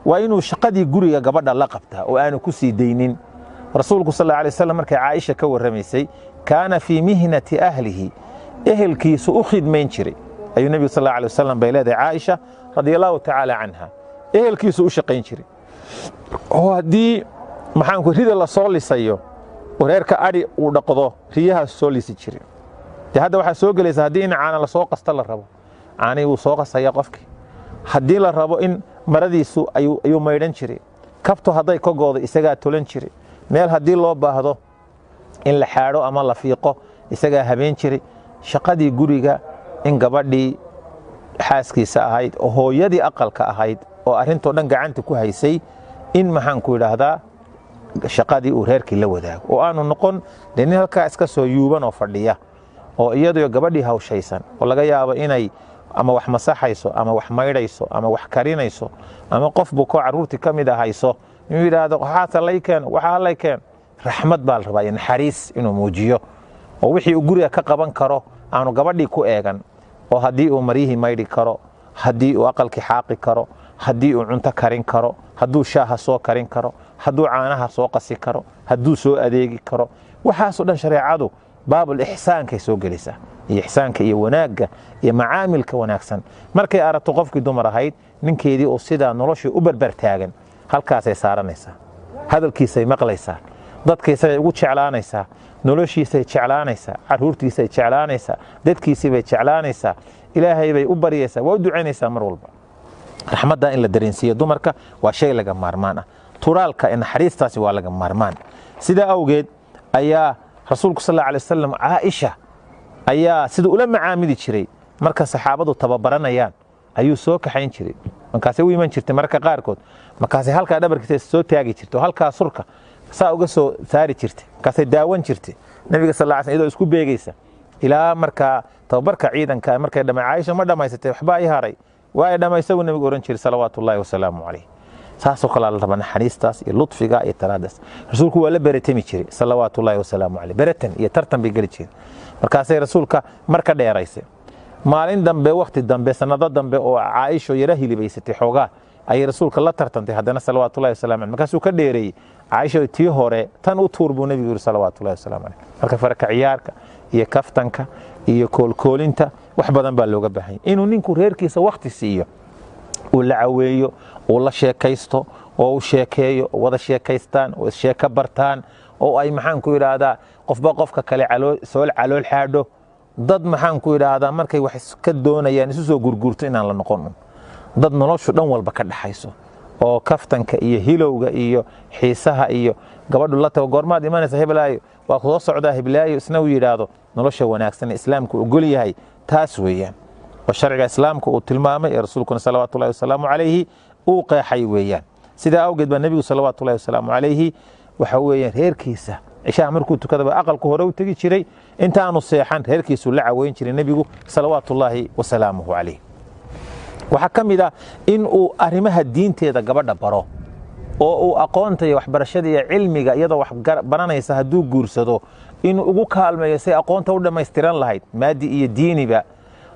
waa inuu shaqadii guriga gabadha la qabtaa oo aanu ku sii deynin. rasuulku sallallahu alayhi wasallam markay Caaisha ka warramaysay kaana fi mihnati ahlihi ehelkiisu u khidmayn jiray ayuu nabiga sallallahu alayhi wasallam bay leedahay Caaisha radiyallahu ta'ala anha ehelkiisu u shaqayn jiray oo hadii maxaan ku rida la soo lisayo wareerka ari uu dhaqdo riyaha soo lisi jiray hadda waxa soo galaysa hadii in caana la soo qasta la rabo caani uu soo qasaya qofkii hadii la rabo in maradiisu ayuu maydhan jiray kabto haday ka goodo isaga tolan jiray meel hadii loo baahdo in la xaaro ama la fiiqo isaga habeen jiray shaqadii guriga in gabadhii xaaskiisa ahayd oo hooyadii aqalka ahayd oo arrinto dhan gacanta ku haysay in maxaan ku yiraahdaa shaqadii uu reerkii la wadaago oo aanu noqon nin halka iska soo yuuban oo fadhiya oo iyadoo gabadhii hawshaysan oo laga yaabo inay ama wax masaxayso ama wax maydhayso ama wax karinayso ama qof buu ko caruurti kamid ahayso inuu yiraahdo waxa la keen raxmad baa la rabaa in xariis inuu muujiyo oo wixii uu guriga ka qaban karo aanu gabadhii ku eegan oo hadii uu marihi maydhi karo hadii uu aqalki xaaqi karo hadii uu cunto karin karo haduu shaaha soo karin karo haduu caanaha soo qasi karo haduu soo adeegi karo waxaas oo dhan shariicadu baabul ihsaanka soo galisa iyo ihsaanka iyo wanaaga iyo macaamilka wanaagsan markay aragto qofkii dumar ahayd ninkeedii oo sida noloshii u barbar taagan halkaas ay saaranaysaa hadalkiisa ay maqlaysaa dadkiisa ay ugu jeclaanaysaa noloshiisa ay jeclaanaysaa caruurtiisa ay jeclaanaysaa dadkiisa bay jeclaanaysaa ilaahay bay u bariyaysaa waa u ducaynaysaa mar walba raxmadda in la dareensiyo dumarka waa shay laga maarmaan ah turaalka in xariistaasi waa laga maarmaan sida awgeed ayaa rasuulku sallallahu alayhi wasallam Aisha ayaa sida ula macaamili jiray marka saxaabadu tababaranayaan ayuu soo kaxayn jiray markaas ay u iman jirtay marka qaarkood markaas halka dhabarkiisa soo taagi jirtay halka surka saa uga soo saari jirtay markaas ay daawan jirtay nabiga sallallahu alayhi wasallam isku beegaysa ilaa marka tababarka ciidanka markay dhamay Aisha ma dhamaysatay waxba ay haray waa dhamaysagu nabiga oran jiray salawaatullaahi wasalaamu alayhi saasoo kala la rabana xariistaas iyo lutfiga iyo taraadaas rasuulku waa la baratami jiray salawaatullaahi wasalaamu alayhi baratan iyo tartan bay gali jiray markaas ay rasuulka marka dheeraysay maalin dambe waqti dambe sanado dambe oo Aisha yara hilibaysatay xoogaa ay rasuulka la tartantay hadana salawaatullaahi wasalaamu alayhi markaas uu ka dheereeyay Aisha tii hore tan u tuurbu nabiga salawaatullaahi wasalaamu alayhi marka farka ciyaarka iyo kaftanka iyo koolkoolinta wax badan baa looga baahan inuu ninku reerkiisa waqti siiyo oo la caweeyo oo la sheekaysto oo sheekeeyo wada sheekaystaan oo sheeka bartaan oo ay maxaan ku yiraahdaa qofba qofka kale calool xaadho dad maxaan ku yiraahdaa markay wax iska doonayaan isu soo gurgurto inaan la noqon dad noloshu dhan walba ka dhaxayso oo kaftanka iyo hilowga iyo xiisaha iyo gabadhu la tago goormaad imanaysa heblaayo waa ku soo socdaa heblaayo isna uu yiraahdo nolosha wanaagsan islaamku ogol yahay taas weeyaan وشرع إسلامك وتلمامه رسولكم صلوات الله وسلامه عليه وقاحي ويان سيدا أوجد بالنبي صلوات الله وسلامه عليه وحويان هيركيسة عشاء مركو تكذب أقل كهرو تجي شري أنت أنا الصيحان هيركيس ولا عوين شري النبي صلوات الله وسلامه عليه وحكم إذا إن أرمها الدين تيدا قبل برا أو أقانتي وحبرشدي علمي يدا وحبرنا يسهدو جورسدو إن أقول كلمة يسي أقانته ولا ما يسترن لهيد مادي يديني بقى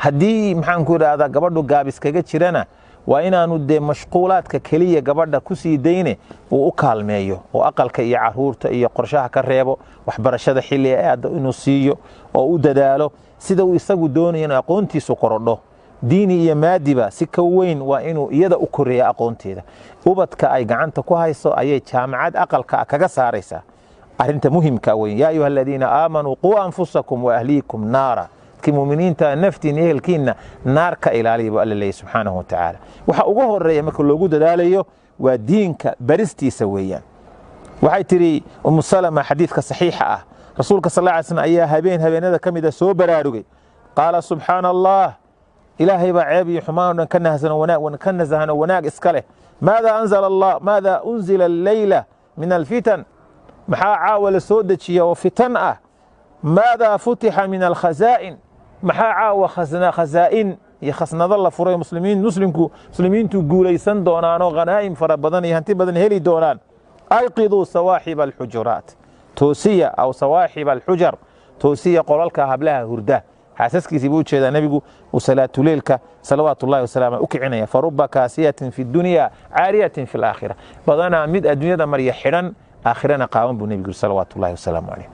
haddii maxaan ku yiraahdaa gabadhu gaabis kaga jirana waa inaanu de mashquulaadka kaliya gabadha ku sii deyne oo u kaalmeeyo oo aqalka iyo caruurta iyo qorshaha ka reebo waxbarashada xilli aad inuu siiyo oo u dadaalo sida uu isagu doonayo inuu aqoontiisu korodho diini iyo maadiba si ka weyn waa inuu iyada u koreeyo aqoonteeda ubadka ay gacanta ku hayso ayay jaamacad aqalka kaga saaraysaa arinta muhiimka weyn yaa ayuha alladina aamanu qu anfusakum wa ahliikum naara كمؤمنين نفتين إهلكينا نار كإلالي بالله سبحانه وتعالى وحقوقه الرئي ما كل وجود داليه ودينك برستي سويا وحي تري أم سلمة حديثك صحيحة رسولك صلى الله عليه وسلم أيها هبين هذا كم إذا سوبر أرجع قال سبحان الله إلهي بعيبي حمان كنهزنا وناق ونكنزهنا وناق إسكاله ماذا أنزل الله ماذا أنزل الليلة من الفتن محا عاول سودتشي وفتنة ماذا فتح من الخزائن محا وخزنا خزائن يخصنا ظل فري مسلمين تقوليسن دونان وغنائم فربضان يهنتي بدن هلي دونان أيقظوا صواحب الحجرات توسية أو صواحب الحجر توسية قولالك هبلها هرده xaasaskiisii buu u jeedaa nebigu uu salaatuleylka salawaatullahi wasalaamu u kicinaya faruba kaasiyatin fi dunya caariyatin fi laakhira badanaa mid adduunyada marya xidhan aakhirana qaawan buu nebigu salawaatullahi wasalaamu calayh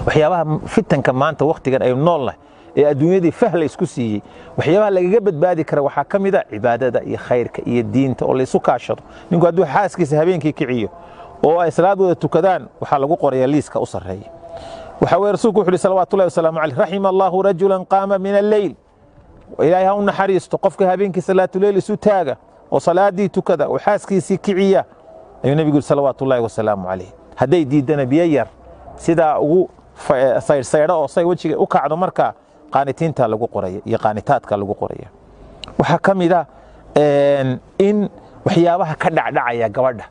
waxyaabaha fitanka maanta wakhtigan aynu nool nahay ee adduunyadii fahla isku siiyey waxyaabaha lagaga badbaadi kara waxaa ka mid a cibaadada iyo khayrka iyo diinta oo laysu kaashado ninku hadduu xaaskiisa habeenkii kiciyo oo ay salaad wada tukadaan waxaa lagu qoraya liiska u sarreeya waxa weye rasuulku wuxuu yidhi salawaatullahi wasalaamu calayh raxima allahu rajulan qaama min alleyl ilaahay ha u naxariisto qofka habeenkii salaatuleyl isu taaga oo salaadii tukada oo xaaskiisii kiciya ayuu nebigu yidhi salawaatullahi wasalaamu calayh hadday diidana biyo yar sidaa ugu saydhsaydho oo say wejiga u kacdo markaa qaanitiinta lagu qoraya iyo qaanitaadka lagu qoraya waxaa ka mid a in waxyaabaha ka dhacdhacaya gabadha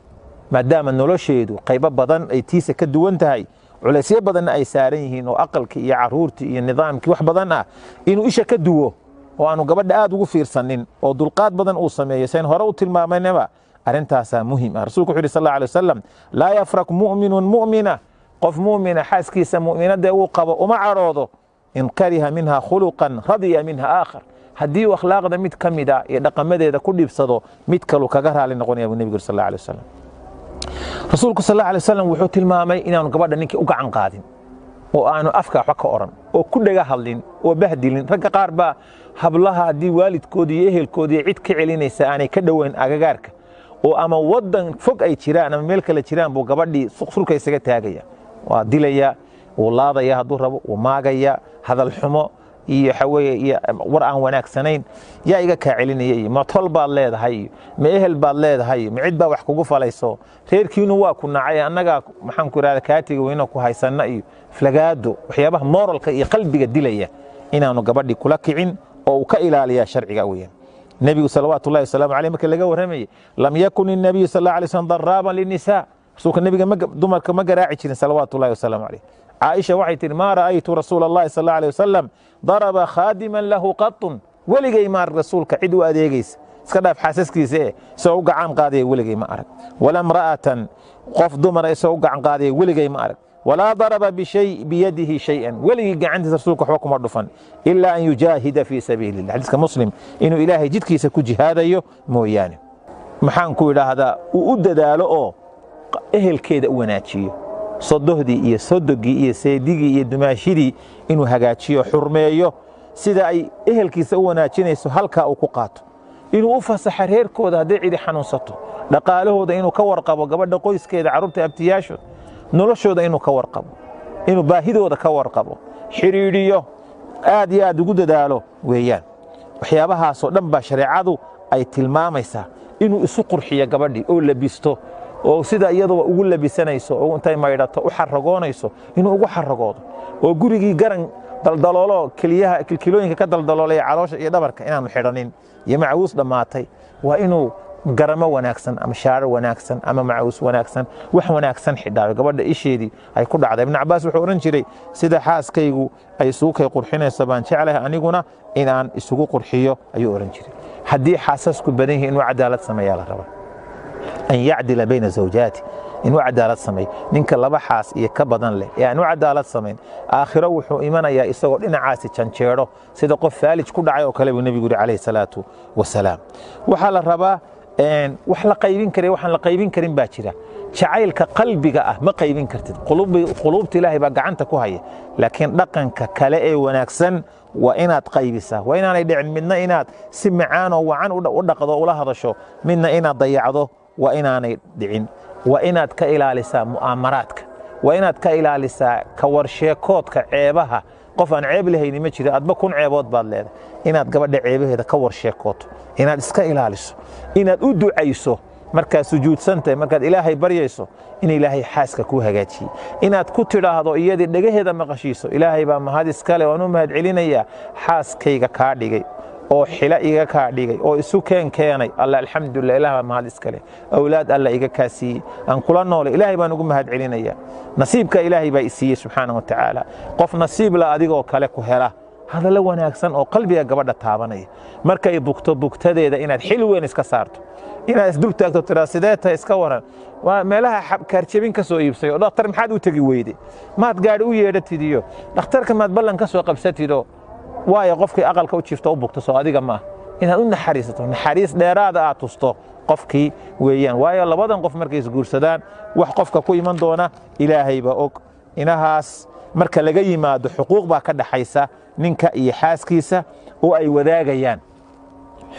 maadaama nolosheedu qaybo badan ay tiisa ka duwan tahay culaysyo badanna ay saaran yihiin oo aqalkii iyo caruurtii iyo nidaamkii wax badan ah inuu isha ka duwo oo aanu gabadha aad ugu fiirsanin oo dulqaad badan uu sameeyo sayn hore u tilmaamaynaba arrintaasaa muhim ah rasuulku wuxuu yidhi sal alla alay wasalam laa yafrak mu'minun mu'mina qof mu'mina xaaskiisa mu'minadee uu qabo uma cadhoodo in kariha minha khuluqan radiya minha aakhar haddii uu akhlaaqda mid ka mid a iyo dhaqamadeeda ku dhibsado mid kalu kaga raali noqonaya buu nebigu sal alla alay wasalam rasuulku sal alla alay wasalam wuxuu tilmaamay inaanu gabadha ninkii u gacan qaadin oo aanu afka waxba ka oran oo ku dhega hadlin oo bahdilin ragga qaar baa hablaha haddii waalidkoodii iyo ehelkoodii cid ka celinaysa aanay ka dhoweyn agagaarka oo ama waddan fog ay jiraan ama meel kale jiraan buu gabadhii sulka isaga taagaya waa dilaya wuu laadaya hadduu rabo wuu maagaya hadal xumo iyo xaweye iyo war aan wanaagsanayn yaa iga kaa celinaya iyo ma tol baad leedahay iyo ma ehel baad leedahay iyo ma cid baa wax kugu falayso reerkiinu waa ku nacay annagaa maxaan ku idhahda kaatiga weyno ku haysanna iyo flagaado waxyaabaha moralka iyo qalbiga dilaya inaanu gabadhii kula kicin oo uu ka ilaaliyaa sharciga weeyaan nebigu salawaatullahi wasalaamu caleyh marka laga warramayey lam yakun innabiyu sal alla alay slam daraaban linnisaa rasuulka nebiga dumarka ma garaaci jirin salawaatullahi wasalaamu caleyh caaisha waxay tihi maa ra'aytu rasuula allahi sal alla alay wasalam daraba khaadiman lahu qatun weligay ma arag rasuulka cid u adeegaysa iska dhaaf xaasaskiisa isagoo u gacan qaadaya weligay ma arag wala mra'atan qof dumara isagoo u gacan qaadaya weligay ma arag walaa daraba biyadihi shay-an weligii gacantiisa rasuulka waxba kuma dhufan ilaa an yujaahida fii sabiili illah xadiiska muslim inuu ilaahay jidkiisa ku jihaadayo mooyaane maxaan ku idhaahdaa uu u dadaalo oo ehelkeeda u wanaajiyo sodohdii iyo sodogii iyo seedigii iyo dumaashidii inuu hagaajiyo xurmeeyo sida ay ehelkiisa u wanaajinayso halkaa uu ku qaato inuu u fasaxa reerkooda hadday cidi xanuunsato dhaqaalahooda inuu ka warqabo gabadha qoyskeeda carruurta abtiyaashooda noloshooda inuu ka warqabo inuu baahidooda ka warqabo xidhiidhiyo aad iyo aad ugu dadaalo weeyaan waxyaabahaasoo dhan baa shareecadu ay tilmaamaysaa inuu isu qurxiyo gabadhii oo labisto oo sida iyaduba ugu labisanayso oo intay maydhato u xaragoonayso inuu ugu xaragoodo oo gurigii garan daldaloolo kilkilooyinka ka daldaloolaya caloosha iyo dhabarka inaanu xidhanin iyo macawiis dhammaatay waa inuu garamo wanaagsan ama shaarar wanaagsan ama macawiis wanaagsan wax wanaagsan xidhaayo gabadha isheedii ay ku dhacday ibn cabbaas wuxuu odhan jiray sida xaaskaygu ay isugu kay qurxinayso baan jeclahay aniguna inaan isugu qurxiyo ayuu odhan jiray haddii xaasasku badan yihiin inuu cadaalad sameeyaa la raba an yacdila bayna zawjaati inuu cadaalad sameeyo ninka laba xaas iyo ka badan leh ee aan u cadaalad samayn aakhiro wuxuu imanayaa isagoo dhinacaasi janjeedho sida qof faalij ku dhacay oo kale buu nebigu yidhi calayhi salaatu wasalaam waxaa la rabaa wax la qaybin kara waxaan la qaybin karin baa jira jacaylka qalbiga ah ma qaybin kartid quluubta ilaahay baa gacanta ku haya laakiin dhaqanka kale ee wanaagsan waa inaad qaybisaa waa inaanay dhicin midna inaad si macaan oo wacan u dhaqdo ula hadasho midna inaad dayacdo waa inaanay dhicin waa inaad ka ilaalisaa mu'aamaraadka waa inaad ka ilaalisaa ka warsheekoodka ceebaha qof aan ceeb lahayni ma jiro adba kun ceebood baad leedahay inaad gabadha ceebaheeda ka warsheekooto inaad iska ilaaliso inaad u ducayso markaad sujuudsantahay markaad ilaahay baryayso in ilaahay xaaska kuu hagaajiyey inaad ku tidhaahdo iyadii dhagaheeda maqashiiso ilaahay baa mahad iskale waan u mahad celinayaa xaaskayga kaa dhigay oo xila iga kaa dhigay oo isu keenay alla alxamdulilah ilaah baa mahad iskale awlaad alla iga kaa siiyey aan kula noolay ilaahay baan ugu mahad celinayaa nasiibka ilaahay baa i siiyey subxaana wa tacaala qof nasiib la adigoo kale ku hela hadallo wanaagsan oo qalbiga gabadha taabanaya markay bugto bugtadeeda inaad xil weyn iska saarto inaad isdul taagto tiraa sidee tahay iska waran waa meelaha kaarjabin ka soo iibsay oo dhakhtar maxaad u tegi weyde maad gaadhi u yeedhatidiyo dhakhtarka maad ballan ka soo qabsatido waayo qofkii aqalka u jiifto u bugto soo adiga ma inaad u naxariisato naxariis dheeraada aad tusto qofkii weeyaan waayo labadan qof markay isguursadaan wax qofka ku iman doona ilaahay baa og inahaas marka laga yimaado xuquuq baa ka dhaxaysa ninka iyo xaaskiisa oo ay wadaagayaan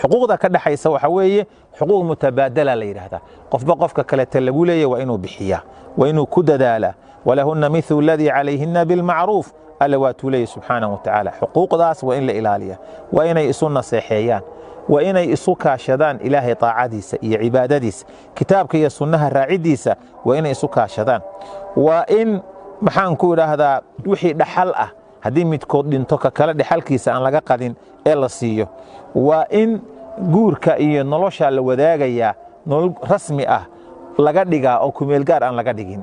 xuquuqda ka dhaxaysa waxa weeye xuquuq mutabaadala la yiraahdaa qofba qofka kale lagu leeyahay waa inuu bixiyaa waa inuu ku dadaala walahunna mithlu alladhi alayhinna bil ma'ruf alla waa tuulay subhanahu wa ta'ala xuquuqdaas waa in la ilaaliya waa inay isu naseexeeyaan waa inay isu kaashadaan ilaahay taacadiisa iyo cibaadadiisa kitaabka iyo sunnaha raacidiisa waa inay isu kaashadaan waa in maxaan ku yiraahdaa wixii dhaxal ah haddii midkood dhinto ka kale dhaxalkiisa aan laga qadin ee la siiyo waa in guurka iyo nolosha la wadaagaya nolol rasmi ah laga dhigaa oo ku meel gaar aan laga dhigin